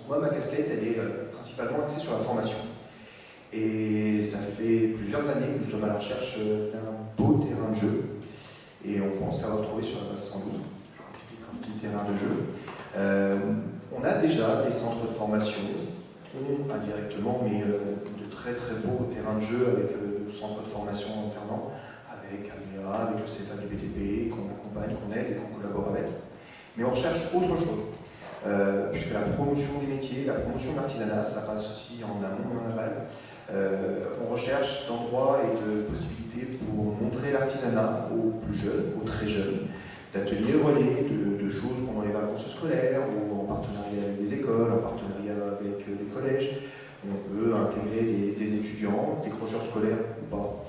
Moi, ma casquette, elle est principalement axée sur la formation. Et ça fait plusieurs années que nous sommes à la recherche d'un beau terrain de jeu. Et on pense l'avoir trouvé sur la base 112. Je vous explique un petit terrain de jeu. On a déjà des centres de formation, indirectement, mais de très très beaux terrains de jeu avec nos centres de formation alternants, avec Almea, avec le CFA du BTP, qu'on accompagne, qu'on aide et qu'on collabore avec. Mais on recherche autre chose. Puisque la promotion des métiers, la promotion de l'artisanat, ça passe aussi en amont et en aval. On recherche d'endroits et de possibilités pour montrer l'artisanat aux plus jeunes, aux très jeunes, d'ateliers relais, de choses pendant les vacances scolaires, ou en partenariat avec des écoles, en partenariat avec des collèges. On peut intégrer des étudiants, des décrocheurs scolaires ou pas,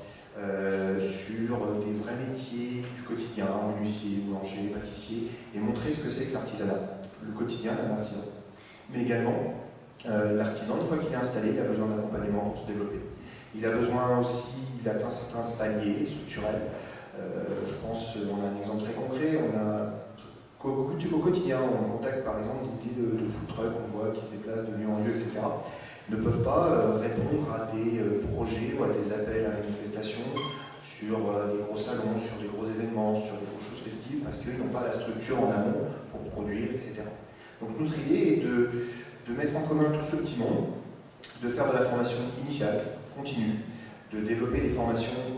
sur des vrais métiers du quotidien, menuisier, boulanger, pâtissier, et montrer ce que c'est que l'artisanat, le quotidien d'un artisan. Mais également, l'artisan, une fois qu'il est installé, il a besoin d'accompagnement pour se développer. Il a besoin aussi d'atteindre certains paliers structurels. Je pense, on a un exemple très concret, au quotidien, on contacte par exemple des milliers de food trucks qu'on voit qui se déplacent de lieu en lieu, etc. Ne peuvent pas répondre à des projets ou à des appels à manifestation sur des gros salons, sur des gros événements, sur des grosses choses festives, parce qu'ils n'ont pas la structure en amont pour produire, etc. Donc notre idée est de mettre en commun tout ce petit monde, de faire de la formation initiale, continue, de développer des formations,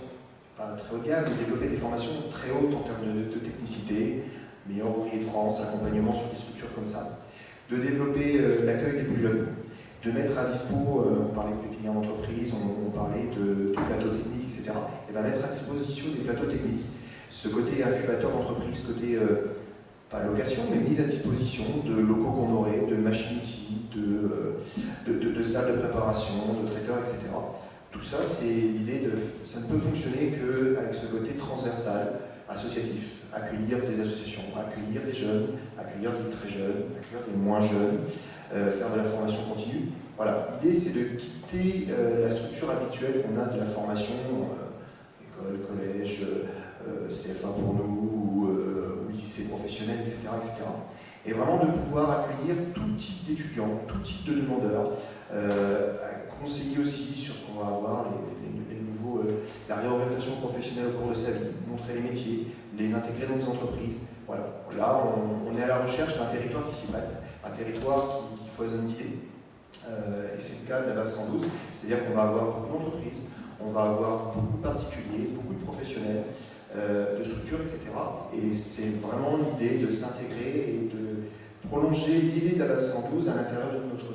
pas très haut de gamme, mais développer des formations très hautes en termes de technicité, meilleur ouvrier de France, accompagnement sur des structures comme ça, de développer l'accueil des plus jeunes, de mettre à dispo, on parlait de pépinière d'entreprise, on parlait de plateaux techniques, etc. Et bien mettre à disposition des plateaux techniques. Ce côté incubateur d'entreprise, côté, pas location, mais mise à disposition de locaux qu'on aurait, de machines-outils, de salles de préparation, de traiteurs, etc. Tout ça, c'est l'idée de... Ça ne peut fonctionner qu'avec ce côté transversal, associatif, accueillir des associations, accueillir des jeunes, accueillir des très jeunes, accueillir des moins jeunes, faire de la formation continue. Voilà, l'idée c'est de quitter la structure habituelle qu'on a de la formation, école, collège, CFA pour nous, ou lycée professionnel, etc., etc. Et vraiment de pouvoir accueillir tout type d'étudiants, tout type de demandeurs, conseiller aussi sur ce qu'on va avoir, les nouveaux, la réorientation professionnelle au cours de sa vie, montrer les métiers, les intégrer dans les entreprises. Voilà. Là, on est à la recherche d'un territoire qui s'y prête, un territoire qui foisonne d'idées. Et c'est le cas de la base 112, c'est-à-dire qu'on va avoir beaucoup d'entreprises, on va avoir beaucoup de particuliers, beaucoup de professionnels, de structures, etc. Et c'est vraiment l'idée de s'intégrer et de prolonger l'idée de la base 112 à l'intérieur de notre